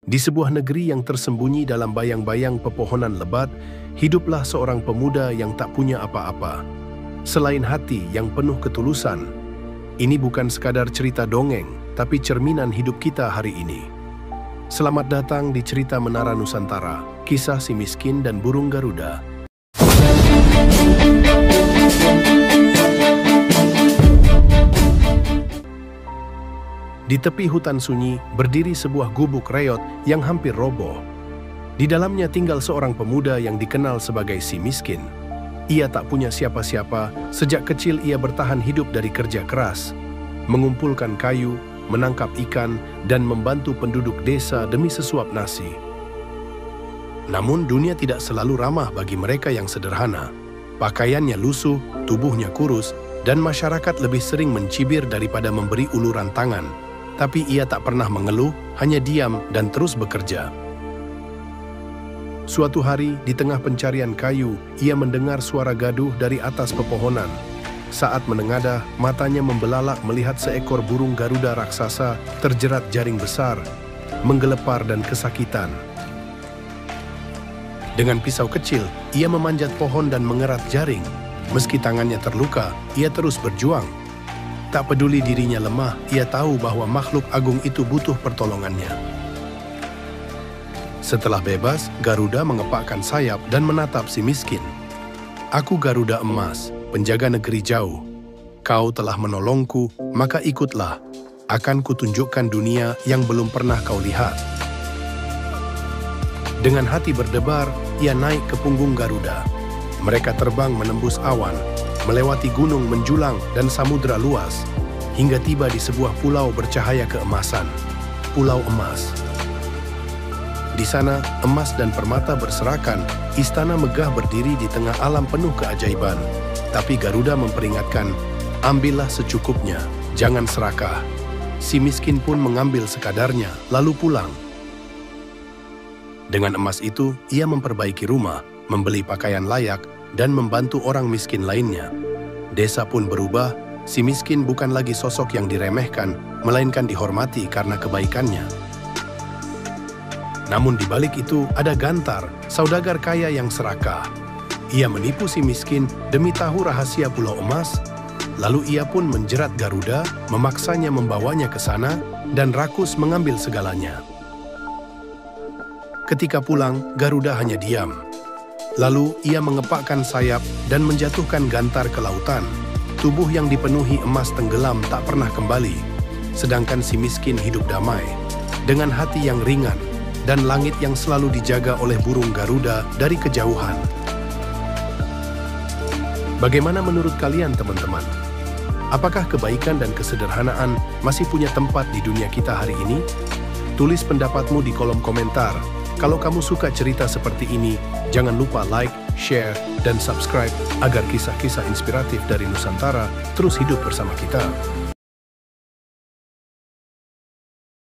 Di sebuah negeri yang tersembunyi dalam bayang-bayang pepohonan lebat, hiduplah seorang pemuda yang tak punya apa-apa. Selain hati yang penuh ketulusan, ini bukan sekadar cerita dongeng, tapi cerminan hidup kita hari ini. Selamat datang di cerita Menara Nusantara, kisah si miskin dan burung Garuda. Di tepi hutan sunyi, berdiri sebuah gubuk reot yang hampir roboh. Di dalamnya tinggal seorang pemuda yang dikenal sebagai si miskin. Ia tak punya siapa-siapa, sejak kecil ia bertahan hidup dari kerja keras, mengumpulkan kayu, menangkap ikan, dan membantu penduduk desa demi sesuap nasi. Namun dunia tidak selalu ramah bagi mereka yang sederhana. Pakaiannya lusuh, tubuhnya kurus, dan masyarakat lebih sering mencibir daripada memberi uluran tangan. Tapi ia tak pernah mengeluh, hanya diam dan terus bekerja. Suatu hari, di tengah pencarian kayu, ia mendengar suara gaduh dari atas pepohonan. Saat menengadah, matanya membelalak melihat seekor burung Garuda raksasa terjerat jaring besar, menggelepar dan kesakitan. Dengan pisau kecil, ia memanjat pohon dan mengerat jaring. Meski tangannya terluka, ia terus berjuang. Tak peduli dirinya lemah, ia tahu bahwa makhluk agung itu butuh pertolongannya. Setelah bebas, Garuda mengepakkan sayap dan menatap si miskin. "Aku Garuda emas, penjaga negeri jauh. Kau telah menolongku, maka ikutlah. Akan kutunjukkan dunia yang belum pernah kau lihat." Dengan hati berdebar, ia naik ke punggung Garuda. Mereka terbang menembus awan, melewati gunung menjulang dan samudera luas, hingga tiba di sebuah pulau bercahaya keemasan, Pulau Emas. Di sana, emas dan permata berserakan, istana megah berdiri di tengah alam penuh keajaiban. Tapi Garuda memperingatkan, "Ambillah secukupnya, jangan serakah." Si miskin pun mengambil sekadarnya, lalu pulang. Dengan emas itu, ia memperbaiki rumah, membeli pakaian layak, dan membantu orang miskin lainnya. Desa pun berubah, si miskin bukan lagi sosok yang diremehkan, melainkan dihormati karena kebaikannya. Namun di balik itu ada Gantar, saudagar kaya yang serakah. Ia menipu si miskin demi tahu rahasia Pulau Emas, lalu ia pun menjerat Garuda, memaksanya membawanya ke sana, dan rakus mengambil segalanya. Ketika pulang, Garuda hanya diam. Lalu ia mengepakkan sayap dan menjatuhkan Gantar ke lautan. Tubuh yang dipenuhi emas tenggelam tak pernah kembali, sedangkan si miskin hidup damai, dengan hati yang ringan dan langit yang selalu dijaga oleh burung Garuda dari kejauhan. Bagaimana menurut kalian, teman-teman? Apakah kebaikan dan kesederhanaan masih punya tempat di dunia kita hari ini? Tulis pendapatmu di kolom komentar. Kalau kamu suka cerita seperti ini, jangan lupa like, share, dan subscribe agar kisah-kisah inspiratif dari Nusantara terus hidup bersama kita.